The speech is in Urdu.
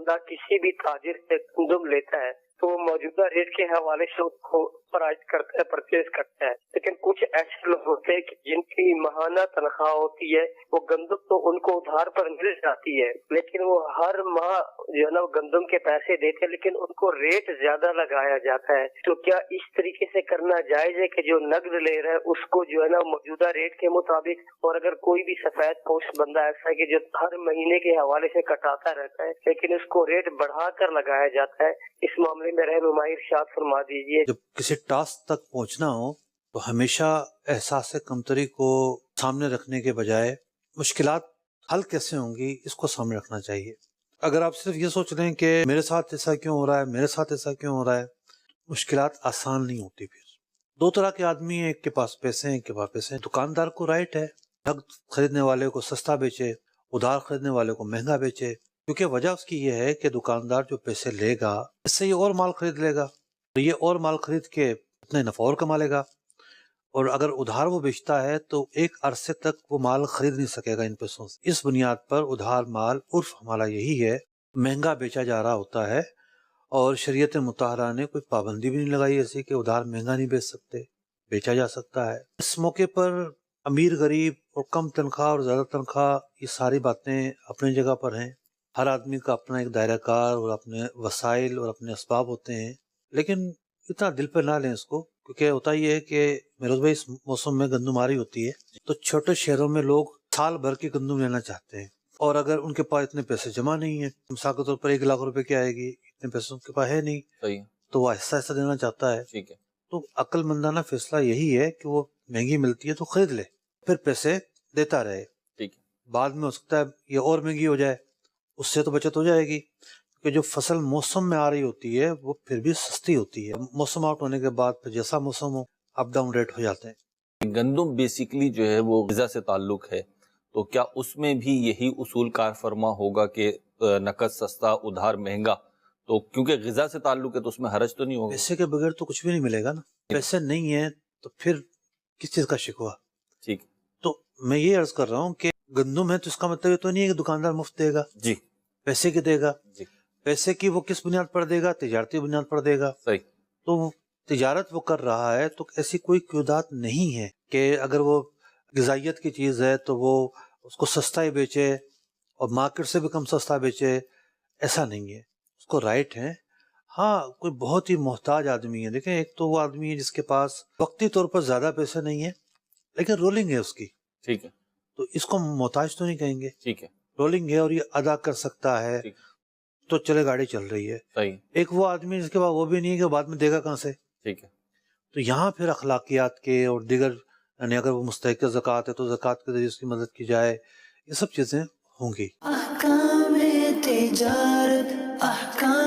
بندہ کسی بھی تاجر سے گندم لیتا ہے تو وہ موجودہ ریٹ کے حوالے سے اس کو پرائز کرتا ہے، پرچیز کرتا ہے، لیکن کچھ ایسے لوگ ہوتے ہیں کہ جن کی ماہانہ تنخواہ ہوتی ہے، وہ گندم تو ان کو ادھار پر مل جاتی ہے، لیکن وہ ہر ماہ جو ہے نا گندم کے پیسے دیتے ہیں، لیکن ان کو ریٹ زیادہ لگایا جاتا ہے۔ تو کیا اس طریقے سے کرنا جائز ہے کہ جو نقد لے رہا ہے اس کو جو ہے نا موجودہ ریٹ کے مطابق، اور اگر کوئی بھی سفید پوش بندہ ایسا ہے کہ جو ہر مہینے کے حوالے سے کٹاتا رہتا ہے لیکن اس کو ریٹ بڑھا کر لگایا جاتا ہے، اس معاملے میں رہنمائی ارشاد فرما دیجیے۔ جب کسی ٹاسک تک پہنچنا ہو تو ہمیشہ احساس کمتری کو سامنے رکھنے کے بجائے مشکلات حل کیسے ہوں گی اس کو سامنے رکھنا چاہیے۔ اگر آپ صرف یہ سوچ رہے ہیں کہ میرے ساتھ ایسا کیوں ہو رہا ہے، میرے ساتھ ایسا کیوں ہو رہا ہے، مشکلات آسان نہیں ہوتی۔ پھر دو طرح کے آدمی ہیں، ایک کے پاس پیسے ہیں، ایک کے پاس پیسے ہیں۔ دکاندار کو رائٹ ہے نقد خریدنے والے کو سستا بیچے، ادھار خریدنے والے کو مہنگا بیچے، کیونکہ وجہ اس کی یہ ہے کہ دکاندار جو پیسے لے گا اس سے یہ اور مال خرید لے گا، تو یہ اور مال خرید کے اتنے نفع اور کما لے گا، اور اگر ادھار وہ بیچتا ہے تو ایک عرصے تک وہ مال خرید نہیں سکے گا ان پیسوں سے۔ اس بنیاد پر ادھار مال عرف ہمارا یہی ہے مہنگا بیچا جا رہا ہوتا ہے، اور شریعت مطہرہ نے کوئی پابندی بھی نہیں لگائی ایسی کہ ادھار مہنگا نہیں بیچ سکتے، بیچا جا سکتا ہے۔ اس موقع پر امیر غریب اور کم تنخواہ اور زیادہ تنخواہ یہ ساری باتیں اپنی جگہ پر ہیں، ہر آدمی کا اپنا ایک دائرہ کار اور اپنے وسائل اور اپنے اسباب ہوتے ہیں، لیکن اتنا دل پہ نہ لیں اس کو، کیونکہ ہوتا یہ ہے کہ میروز بھائی اس موسم میں گندم آری ہوتی ہے تو چھوٹے شہروں میں لوگ سال بھر کی گندم لینا چاہتے ہیں، اور اگر ان کے پاس اتنے پیسے جمع نہیں ہیں، مثال کے طور پر 1 لاکھ روپے کی آئے گی، اتنے پیسے ان کے پاس ہے نہیں، صحیح، تو وہ ایسا ایسا دینا چاہتا ہے۔ ٹھیک ہے، تو عقل مندانہ فیصلہ یہی ہے کہ وہ مہنگی ملتی ہے تو خرید لے، پھر پیسے دیتا رہے، ٹھیک ہے، بعد میں ہو سکتا ہے یہ اور مہنگی ہو جائے، اس سے تو بچت ہو جائے گی، کہ جو فصل موسم میں آ رہی ہوتی ہے وہ پھر بھی سستی ہوتی ہے، موسم آؤٹ ہونے کے بعد پھر جیسا موسم ہو اپ ڈاؤن ریٹ ہو جاتے ہیں۔ گندم بیسیکلی جو ہے وہ غذا سے تعلق ہے، تو کیا اس میں بھی یہی اصول کار فرما ہوگا کہ نقد سستا ادھار مہنگا؟ تو کیونکہ غذا سے تعلق ہے تو اس میں حرج تو نہیں ہوگا؟ پیسے کے بغیر تو کچھ بھی نہیں ملے گا نا، پیسے نہیں ہیں تو پھر کس چیز کا شکوہ؟ ٹھیک، تو میں یہ عرض کر رہا ہوں کہ گندم ہے تو اس کا مطلب یہ تو نہیں ہے کہ دکاندار مفت دے گا، جی پیسے کی دے گا، جی، پیسے کی وہ کس بنیاد پر دے گا؟ تجارتی بنیاد پر دے گا۔ صحیح، تو وہ تجارت وہ کر رہا ہے تو ایسی کوئی قیودات نہیں ہے کہ اگر وہ غذائیت کی چیز ہے تو وہ اس کو سستا ہی بیچے اور مارکیٹ سے بھی کم سستا بیچے، ایسا نہیں ہے، اس کو رائٹ ہے۔ ہاں کوئی بہت ہی محتاج آدمی ہے، دیکھیں ایک تو وہ آدمی ہے جس کے پاس وقتی طور پر زیادہ پیسے نہیں ہیں لیکن رولنگ ہے اس کی، ٹھیک ہے، تو اس کو محتاج تو نہیں کہیں گے، ٹھیک ہے، رولنگ ہے اور یہ ادا کر سکتا ہے ٹھیک، تو چلے گاڑی چل رہی ہے۔ صحیح، ایک وہ آدمی جس کے پاس وہ بھی نہیں ہے کہ بعد میں دے گا کہاں سے؟ ٹھیک ہے، تو یہاں پھر اخلاقیات کے اور دیگر، یعنی اگر وہ مستحق زکوٰۃ ہے تو زکوٰۃ کے ذریعے اس کی مدد کی جائے، یہ سب چیزیں ہوں گی۔ احکام تجارت، احکام